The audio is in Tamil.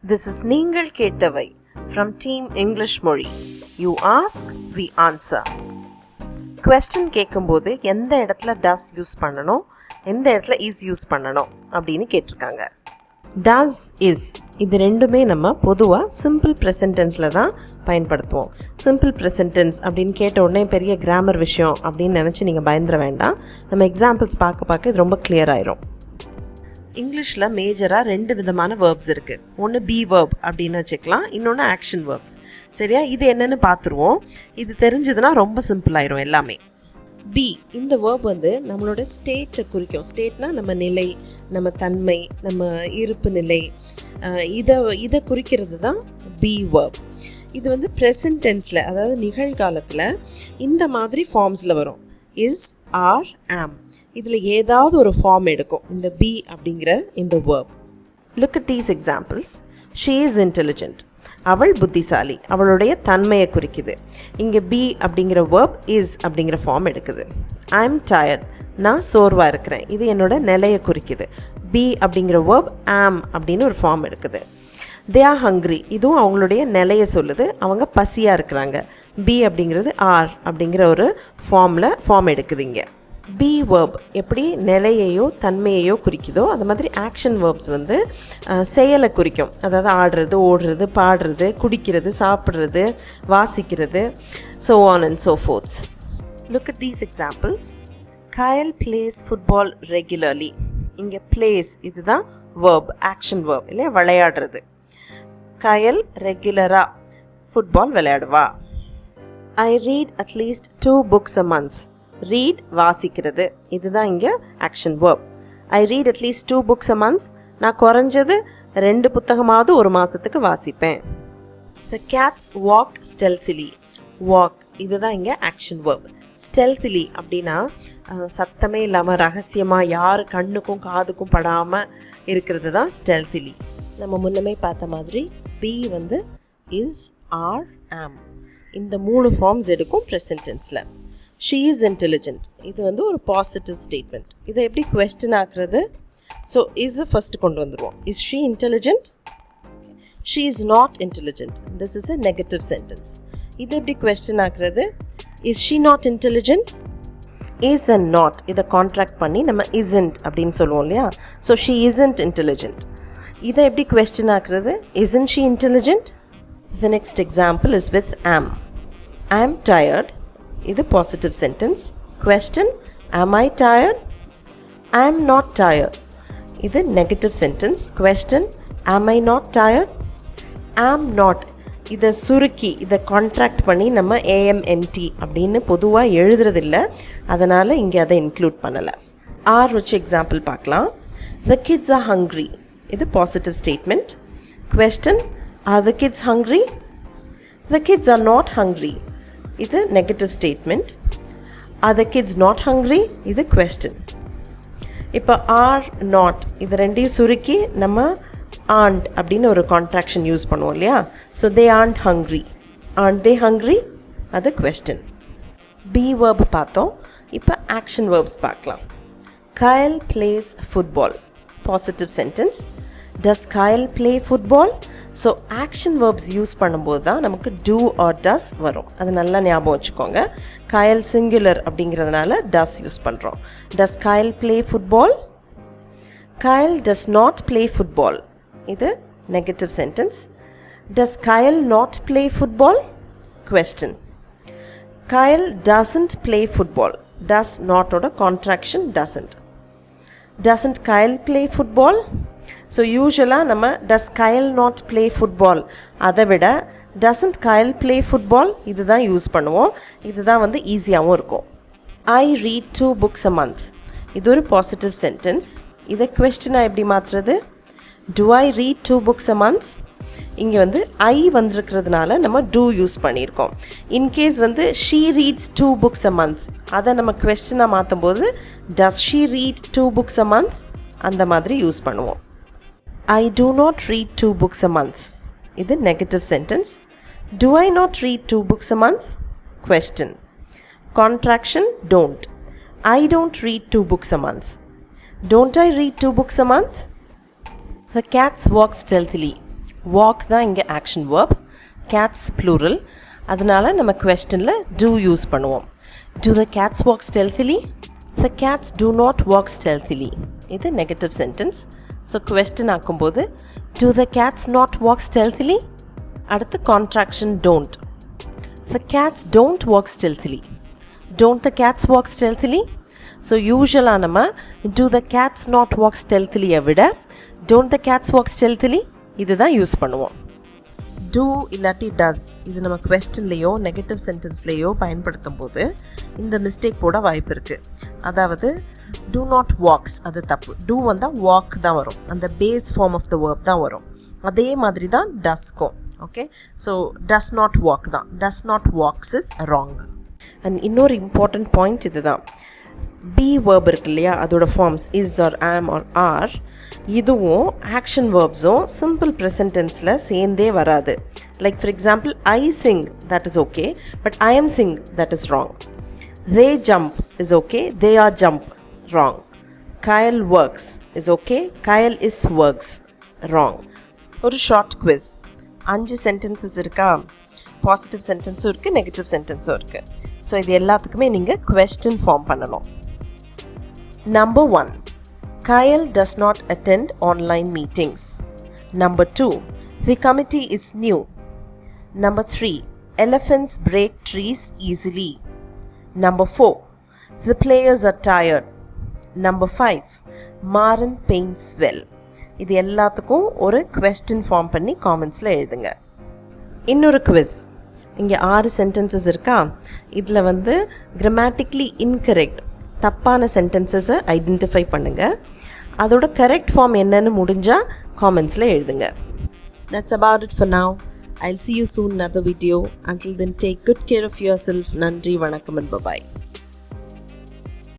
This is நீங்கள் கேட்டவை from Team English மொழி. You ask, we answer. Question கேட்கும்போது எந்த இடத்துல does யூஸ் பண்ணணும், எந்த இடத்துல is யூஸ் பண்ணணும் அப்படின்னு கேட்டிருக்காங்க. does, is இது ரெண்டுமே நம்ம பொதுவாக சிம்பிள் ப்ரெசன்ட் டென்ஸில் தான் பயன்படுத்துவோம். சிம்பிள் ப்ரெசன்ட் டென்ஸ் அப்படின்னு கேட்ட உடனே பெரிய கிராமர் விஷயம் அப்படின்னு நினச்சி நீங்கள் பயந்துட வேண்டாம். நம்ம எக்ஸாம்பிள்ஸ் பார்க்க இது ரொம்ப கிளியர் ஆயிரும். இங்கிலீஷில் மேஜராக 2 விதமான வேர்ப்ஸ் இருக்குது. ஒன்று பி வேர்ப் அப்படின்னு வச்சுக்கலாம், இன்னொன்று ஆக்ஷன் வேர்ப்ஸ். சரியா, இது என்னென்னு பார்த்துருவோம். இது தெரிஞ்சதுன்னா ரொம்ப சிம்பிளாயிரும் எல்லாமே. பி இந்த வேர்ப் நம்மளோட ஸ்டேட்டை குறிக்கும். ஸ்டேட்னா நம்ம நிலை, நம்ம தன்மை, நம்ம இருப்பு நிலை, இதை குறிக்கிறது தான் பி வேர்ப். இது ப்ரெசன்ட் டென்ஸில், அதாவது நிகழ்காலத்தில் இந்த மாதிரி ஃபார்ம்ஸில் வரும். இஸ், ஆர், ஆம். இதில் ஏதாவது ஒரு ஃபார்ம் எடுக்கும் இந்த பி அப்படிங்கிற இந்த verb. Look at these examples. She is intelligent, அவள் புத்திசாலி, அவளுடைய தன்மையை குறிக்குது. இங்கே பி அப்படிங்கிற வேர்ப் இஸ் அப்படிங்கிற ஃபார்ம் எடுக்குது. ஐ எம் டயர்ட், நான் சோர்வாக இருக்கிறேன், இது என்னோட நிலையை குறிக்குது. பி அப்படிங்கிற வேர்ப் ஆம் அப்படின்னு ஒரு ஃபார்ம் எடுக்குது. தே ஆர் ஹங்க்ரி, இதுவும் அவங்களுடைய நிலையை சொல்லுது, அவங்க பசியாக இருக்கிறாங்க. பி அப்படிங்கிறது ஆர் அப்படிங்கிற ஒரு ஃபார்ம் எடுக்குது. இங்கே பி வேர்ப் எப்படி நிலையையோ தன்மையையோ குறிக்குதோ அது மாதிரி ஆக்ஷன் வேர்ப்ஸ் செயலை குறிக்கும். அதாவது ஆடுறது, ஓடுறது, பாடுறது, குடிக்கிறது, சாப்பிட்றது, வாசிக்கிறது, so on and so forth. Look at these examples. Kyle plays football regularly. இங்கே plays இதுதான் வேர்ப், ஆக்ஷன் வேர்ப் இல்லை, விளையாடுறது. கயல் ரெகுலராக ஃபுட்பால் விளையாடுவா. I read at least 2 books a month. Read வாசிக்கிறது, இதுதான் இங்கே action verb. I read at least 2 books a month. நான் குறைஞ்சது 2 புத்தகமாவது ஒரு மாதத்துக்கு வாசிப்பேன். The cats walk stealthily. Walk இதுதான் இங்கே ஆக்ஷன் வேர்ப். ஸ்டெல்த்லி அப்படின்னா சத்தமே இல்லாமல் ரகசியமாக யார் கண்ணுக்கும் காதுக்கும் படாமல் இருக்கிறது தான் ஸ்டெல்த்லி. நம்ம முன்னமே பார்த்த மாதிரி பி இஸ், ஆர், ஆம் இந்த 3 ஃபார்ம்ஸ் எடுக்கும் ப்ரெசன்ட் டென்ஸில். ஷீ இஸ் இன்டெலிஜென்ட், இது ஒரு பாசிட்டிவ் ஸ்டேட்மெண்ட். இதை எப்படி குவெஸ்டன் ஆக்குறது? ஸோ இஸை ஃபஸ்ட்டு கொண்டு வந்துடுவோம். Is she intelligent? She is not intelligent, this is a negative sentence. இதை எப்படி குவெஸ்டன் ஆக்குறது? Is she not intelligent? Is and not இதை கான்ட்ராக்ட் பண்ணி நம்ம இஸ்ன்ட் அப்படின்னு சொல்லுவோம் இல்லையா? So she isn't intelligent. இதை எப்படி குவெஸ்டன் ஆக்குறது? Isn't she intelligent? The next example is with am. I am tired. இது positive sentence. Question, am I tired? I am not tired. இது negative sentence. Question, am I not tired? am not இதை சுருக்கி இதை கான்ட்ராக்ட் பண்ணி நம்ம AMNT அப்படின்னு பொதுவாக எழுதுறதில்ல, அதனால் இங்கே அதை இன்க்ளூட் பண்ணலை. ஆர் வச்சு எக்ஸாம்பிள் பார்க்கலாம். The kids are hungry. இது positive statement. Question, are the kids hungry? The kids are not hungry. இது negative statement. Are the kids not hungry? இது குவெஸ்டன். இப்போ ஆர், நாட் இது ரெண்டையும் சுருக்கி நம்ம aren't அப்படின்னு ஒரு கான்ட்ராக்ஷன் யூஸ் பண்ணுவோம் இல்லையா? So they aren't hungry. Aren't they hungry? அது குவெஸ்டன். பி வேர்ப் பார்த்தோம். இப்போ ஆக்ஷன் வேர்ப்ஸ் பார்க்கலாம். Kyle plays football. Positive sentence. Does Kyle play football? So action verbs use பண்ணும்போது தான் நமக்கு do or does வரும். அது நல்லா ஞாபகம் வச்சுக்கோங்க. Kyle சிங்குலர் அப்படிங்கிறதுனால does யூஸ் பண்ணுறோம். Does Kyle play football? Kyle does not play football. இது negative sentence. Does Kyle not play football? Question. Kyle doesn't play football. Does not ஓட contraction doesn't. Doesn't Kyle play football? So யூஸ்வலாக நம்ம டஸ் கயல் நாட் ப்ளே ஃபுட்பால் அதை விட டசன்ட் கயல் ப்ளே ஃபுட்பால் இது தான் யூஸ் பண்ணுவோம். இதுதான் ஈஸியாகவும் இருக்கும். ஐ ரீட் 2 books a month. இது ஒரு பாசிட்டிவ் சென்டென்ஸ். இதை குவெஸ்டனாக எப்படி மாற்றுறது? To I read 2 books a month? இங்கே ஐ வந்திருக்கிறதுனால நம்ம டூ யூஸ் பண்ணியிருக்கோம். In case she reads 2 books a month அதை நம்ம குவெஸ்டனாக மாற்றும் போது does she read 2 books a month அந்த மாதிரி யூஸ் பண்ணுவோம். I do not read 2 books a month. இது negative sentence. Do I not read 2 books a month? Question. Contraction, don't. I don't read 2 books a month. Don't I read 2 books a month? The cats walk stealthily. walk தான் இங்கே ஆக்ஷன் verb, cats plural, அதனால நம்ம questionல do யூஸ் பண்ணுவோம். Do the cats walk stealthily? The cats do not walk stealthily. இது negative sentence. So question ஆக்கும்போது do the cats not walk stealthily? அடுத்து contraction don't. The cats don't walk stealthily. Don't the cats walk stealthily? So usually நம்ம do the cats not walk stealthily விட don't the cats walk stealthily இதுதான் யூஸ் பண்ணுவோம். do இல்லாட்டி does இது நம்ம questionலேயோ நெகட்டிவ் சென்டென்ஸ்லேயோ பயன்படுத்தும் போது இந்த மிஸ்டேக் போட வாய்ப்பு இருக்குது. அதாவது do not walks அது தப்பு. do வந்தால் walk தான் வரும். அந்த base form of the verb தான் வரும். அதே மாதிரி தான் doesக்கும். Okay, so does not walk தான். does not walks is wrong. And இன்னொரு இம்பார்ட்டண்ட் பாயிண்ட் இது தான். be verb இருக்கு இல்லையா, அதோட forms is or am or are, இதுவும் ஆக்ஷன் வேர்ப்ஸும் சிம்பிள் ப்ரெசன்ட் டென்ஸில் சேர்ந்தே வராது. Like for example I sing, that is okay, but I am sing, that is wrong. they jump is okay, they are jump, wrong. Kyle works is okay, Kyle is works, wrong. ஒரு ஷார்ட் குவிஸ். 5 சென்டென்சஸ் இருக்கா? பாசிட்டிவ் சென்டென்ஸும் இருக்குது, நெகட்டிவ் சென்டென்ஸும் இருக்குது. ஸோ இது எல்லாத்துக்குமே நீங்கள் கொஸ்டின் ஃபார்ம் பண்ணணும். Number 1, Kyle does not attend online meetings. Number 2, the committee is new. Number 3, elephants break trees easily. Number 4, the players are tired. Number 5, Maran paints well. இது எல்லாத்துக்கும் ஒரு கொஸ்டின் ஃபார்ம் பண்ணி காமெண்ட்ஸில் எழுதுங்க. இன்னொரு குவிஸ். இங்கே 6 சென்டென்சஸ் இருக்கா? இதில் வந்து கிராமட்டிக்கலி இன்கரெக்ட் தப்பான சென்டென்சஸை ஐடென்டிஃபை பண்ணுங்கள். அதோட கரெக்ட் ஃபார்ம் என்னன்னு முடிஞ்சால் காமெண்ட்ஸில் எழுதுங்க. That's about it for now. I'll see you soon in another video. Until then, take good care of yourself. நன்றி, வணக்கம் and bye-bye.